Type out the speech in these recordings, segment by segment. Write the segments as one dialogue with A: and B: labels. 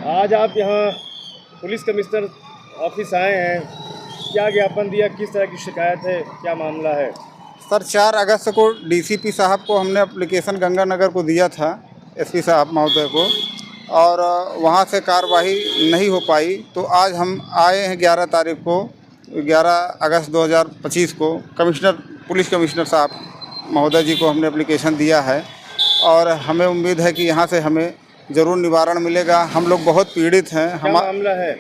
A: आज आप यहाँ पुलिस कमिश्नर ऑफिस आए हैं, क्या ज्ञापन दिया, किस तरह की शिकायत है, क्या मामला है?
B: सर 4 अगस्त को डीसीपी साहब को हमने एप्लीकेशन गंगानगर को दिया था, एसपी साहब महोदय को, और वहाँ से कार्रवाई नहीं हो पाई। तो आज हम आए हैं 11 तारीख को, 11 अगस्त 2025 को पुलिस कमिश्नर साहब महोदय जी को हमने एप्लीकेशन दिया है और हमें उम्मीद है कि यहाँ से हमें ज़रूर निवारण मिलेगा। हम लोग बहुत पीड़ित हैं।
A: क्या मामला है?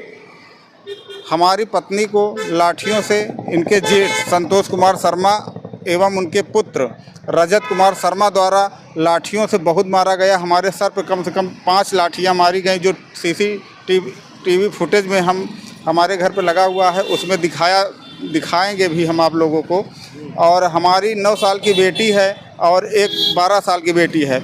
B: हमारी पत्नी को लाठियों से इनके जेठ संतोष कुमार शर्मा एवं उनके पुत्र रजत कुमार शर्मा द्वारा लाठियों से बहुत मारा गया। हमारे सर पर कम से कम 5 लाठियां मारी गई, जो सीसीटीवी फुटेज में हमारे घर पर लगा हुआ है, उसमें दिखाएंगे भी हम आप लोगों को। और हमारी 9 साल की बेटी है और एक 12 साल की बेटी है।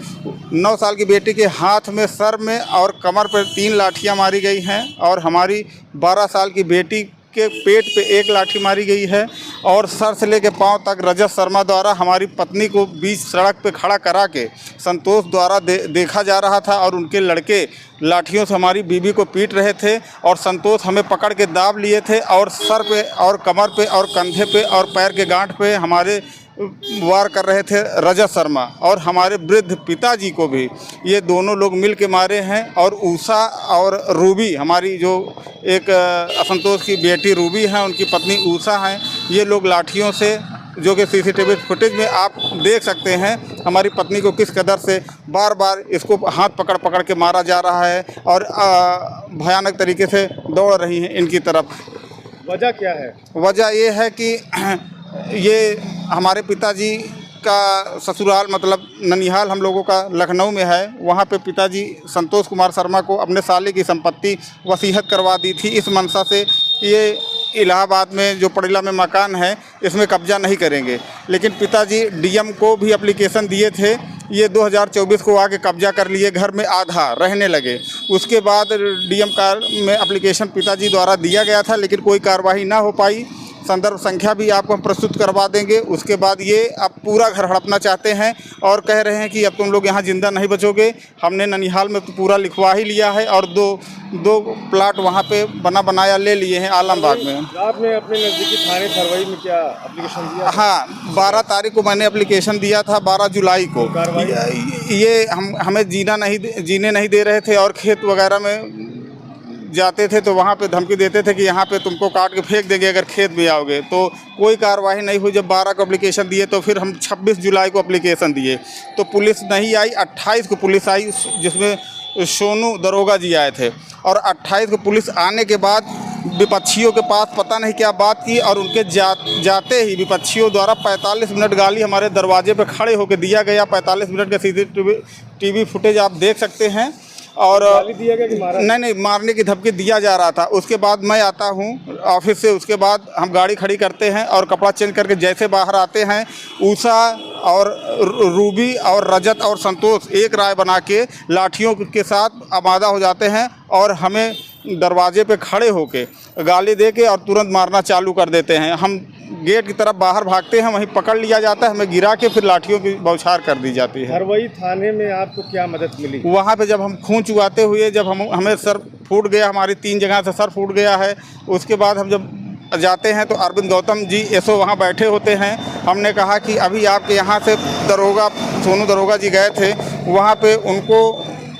B: 9 साल की बेटी के हाथ में, सर में और कमर पर 3 लाठियां मारी गई हैं और हमारी 12 साल की बेटी के पेट पे 1 लाठी मारी गई है। और सर से लेकर पांव तक रजत शर्मा द्वारा हमारी पत्नी को बीच सड़क पे खड़ा करा के संतोष द्वारा देखा जा रहा था और उनके लड़के लाठियों से हमारी बीबी को पीट रहे थे और संतोष हमें पकड़ के दाब लिए थे और सर पे और कमर पे और कंधे पे और पैर के गांठ पे हमारे वार कर रहे थे रजत शर्मा। और हमारे वृद्ध पिताजी को भी ये दोनों लोग मिल के मारे हैं। और उषा और रूबी, हमारी जो एक असंतोष की बेटी रूबी हैं, उनकी पत्नी उषा हैं, ये लोग लाठियों से, जो कि सीसीटीवी फुटेज में आप देख सकते हैं, हमारी पत्नी को किस कदर से बार बार इसको हाथ पकड़ के मारा जा रहा है और भयानक तरीके से दौड़ रही हैं इनकी तरफ।
A: वजह क्या है?
B: वजह ये है कि ये हमारे पिताजी का ससुराल मतलब ननिहाल हम लोगों का लखनऊ में है। वहाँ पे पिताजी संतोष कुमार शर्मा को अपने साले की संपत्ति वसीयत करवा दी थी इस मंशा से कि ये इलाहाबाद में जो पड़िला में मकान है इसमें कब्जा नहीं करेंगे। लेकिन पिताजी डीएम को भी एप्लीकेशन दिए थे, ये 2024 को आके कब्जा कर लिए, घर में आधा रहने लगे। उसके बाद डीएम में एप्लीकेशन पिताजी द्वारा दिया गया था लेकिन कोई कार्रवाई ना हो पाई। संदर्भ संख्या भी आपको हम प्रस्तुत करवा देंगे। उसके बाद ये अब पूरा घर हड़पना चाहते हैं और कह रहे हैं कि अब तुम लोग यहाँ ज़िंदा नहीं बचोगे। हमने ननिहाल में तो पूरा लिखवा ही लिया है और दो प्लाट वहाँ पे बनाया ले लिए हैं आलमबाग में।
A: आपने अपने नज़दीकी थाने फरवरी में क्या एप्लीकेशन दिया?
B: हाँ, 12 तारीख को मैंने एप्लीकेशन दिया था, 12 जुलाई को। ये हमें जीने नहीं दे रहे थे और खेत वगैरह में जाते थे तो वहाँ पे धमकी देते थे कि यहाँ पे तुमको काट के फेंक देंगे अगर खेत में आओगे। तो कोई कार्रवाई नहीं हुई। जब 12 को एप्लीकेशन दिए तो फिर हम 26 जुलाई को एप्लीकेशन दिए तो पुलिस नहीं आई। 28 को पुलिस आई जिसमें सोनू दरोगा जी आए थे और 28 को पुलिस आने के बाद विपक्षियों के पास पता नहीं क्या बात की और उनके जाते ही विपक्षियों द्वारा 45 मिनट गाली हमारे दरवाजे पर खड़े होकर दिया गया। 45 मिनट का सीसीटीवी फुटेज आप देख सकते हैं। और
A: दिया गया कि मारा? नहीं,
B: मारने की धमकी दिया जा रहा था। उसके बाद मैं आता हूँ ऑफिस से, उसके बाद हम गाड़ी खड़ी करते हैं और कपड़ा चेंज करके जैसे बाहर आते हैं, उषा और रूबी और रजत और संतोष एक राय बना के लाठियों के साथ आमादा हो जाते हैं और हमें दरवाजे पे खड़े होके गाली दे के और तुरंत मारना चालू कर देते हैं। हम गेट की तरफ बाहर भागते हैं, वहीं पकड़ लिया जाता है, हमें गिरा के फिर लाठियों की बौछार कर दी जाती है।
A: फरवरी थाने में आपको क्या मदद मिली?
B: वहाँ पे जब हम खून चुहाते हुए, जब हमें सर फूट गया, हमारी 3 जगह से सर फूट गया है। उसके बाद हम जब जाते हैं तो अरविंद गौतम जी एसओ वहाँ बैठे होते हैं। हमने कहा कि अभी आपके यहाँ से सोनू दरोगा जी गए थे, वहाँ पे उनको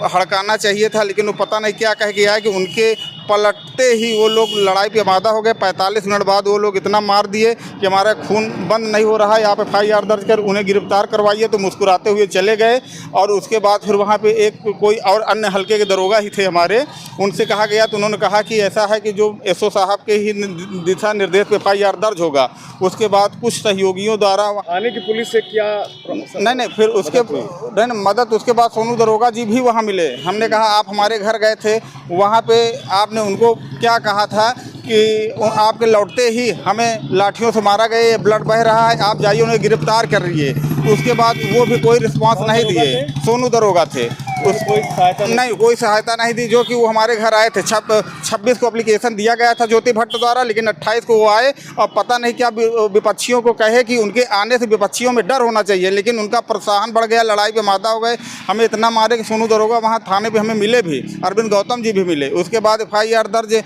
B: हड़काना चाहिए था, लेकिन वो पता नहीं क्या कह गया है कि उनके पलटते ही वो लोग लड़ाई पे आमादा हो गए। 45 मिनट बाद वो लोग इतना मार दिए कि हमारा खून बंद नहीं हो रहा है, यहाँ पे FIR दर्ज कर उन्हें गिरफ्तार करवाइए। तो मुस्कुराते हुए चले गए। और उसके बाद फिर वहाँ पे एक कोई और अन्य हल्के के दरोगा ही थे हमारे, उनसे कहा गया तो उन्होंने कहा कि ऐसा है कि जो एसओ साहब के ही दिशा निर्देश पे FIR दर्ज होगा। उसके बाद कुछ सहयोगियों द्वारा
A: आने की पुलिस से क्या
B: नहीं फिर उसके मदद उसके बाद सोनू दरोगा जी भी वहाँ मिले। हमने कहा आप हमारे घर गए थे, वहाँ पे आपने उनको क्या कहा था कि आपके लौटते ही हमें लाठियों से मारा गया, ब्लड बह रहा है, आप जाइए उन्हें गिरफ्तार कर रही है। उसके बाद वो भी कोई रिस्पांस नहीं
A: दरोगा
B: दिए।
A: थे?
B: सोनू दरोगा थे। उस
A: कोई सहायता
B: नहीं, कोई सहायता नहीं दी। जो कि वो हमारे घर आए थे 26 को एप्लीकेशन दिया गया था ज्योति भट्ट द्वारा, लेकिन 28 को वो आए और पता नहीं क्या विपक्षियों को कहे कि उनके आने से विपक्षियों में डर होना चाहिए, लेकिन उनका प्रोत्साहन बढ़ गया, लड़ाई पे मादा हो गए। हमें इतना मारे कि सोनू दरोगा वहाँ थाने पे हमें मिले भी, अरविंद गौतम जी भी मिले। उसके बाद FIR दर्ज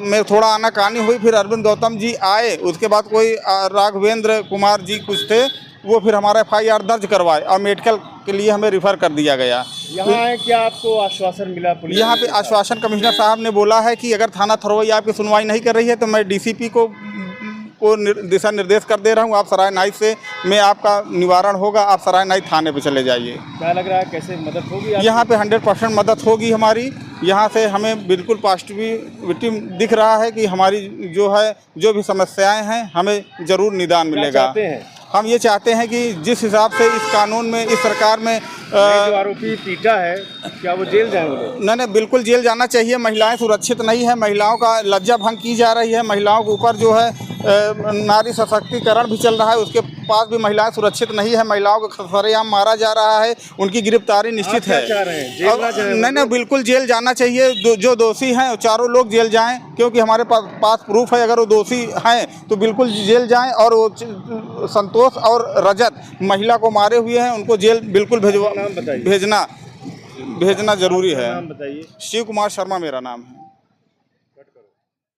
B: में थोड़ा आनाकानी हुई, फिर अरविंद गौतम जी आए। उसके बाद कोई राघवेंद्र कुमार जी कुछ थे, वो फिर हमारा FIR दर्ज करवाए और मेडिकल के लिए हमें रिफ़र कर दिया गया।
A: यहाँ आए, क्या आपको आश्वासन मिला पुलिस?
B: यहाँ पे आश्वासन कमिश्नर साहब ने बोला है कि अगर थाना थरवई आपकी सुनवाई नहीं कर रही है तो मैं DCP को दिशा निर्देश कर दे रहा हूँ, आप सराय नाइक से में आपका निवारण होगा, आप सराय नाइक थाने पे चले जाइए।
A: क्या लग रहा है, कैसे मदद होगी आपकी?
B: यहाँ पे 100% मदद होगी हमारी। यहाँ से हमें बिल्कुल पॉजिटिविटी दिख रहा है कि हमारी जो है, जो भी समस्याएं हैं, हमें ज़रूर निदान
A: क्या
B: मिलेगा।
A: चाहते हैं?
B: हम ये चाहते हैं कि जिस हिसाब से इस कानून में, इस सरकार में
A: जो आरोपी पीटा है, क्या वो जेल जाएंगे?
B: नहीं, बिल्कुल जेल जाना चाहिए। महिलाएं सुरक्षित नहीं है, महिलाओं का लज्जा भंग की जा रही है, महिलाओं के ऊपर जो है नारी सशक्तिकरण भी चल रहा है, उसके पास भी महिलाएं सुरक्षित नहीं है, महिलाओं को सरेआम मारा जा रहा है, उनकी गिरफ्तारी निश्चित है।
A: चाह रहे हैं जेल ना जाए?
B: नहीं, बिल्कुल जेल जाना चाहिए। जो दोषी हैं चारों लोग जेल जाएं, क्योंकि हमारे पास प्रूफ है। अगर वो दोषी हैं तो बिल्कुल जेल जाएं, और वो संतोष और रजत महिला को मारे हुए हैं, उनको जेल बिल्कुल भेजना ज़रूरी है।
A: नाम बताइए।
B: शिव कुमार शर्मा मेरा नाम है।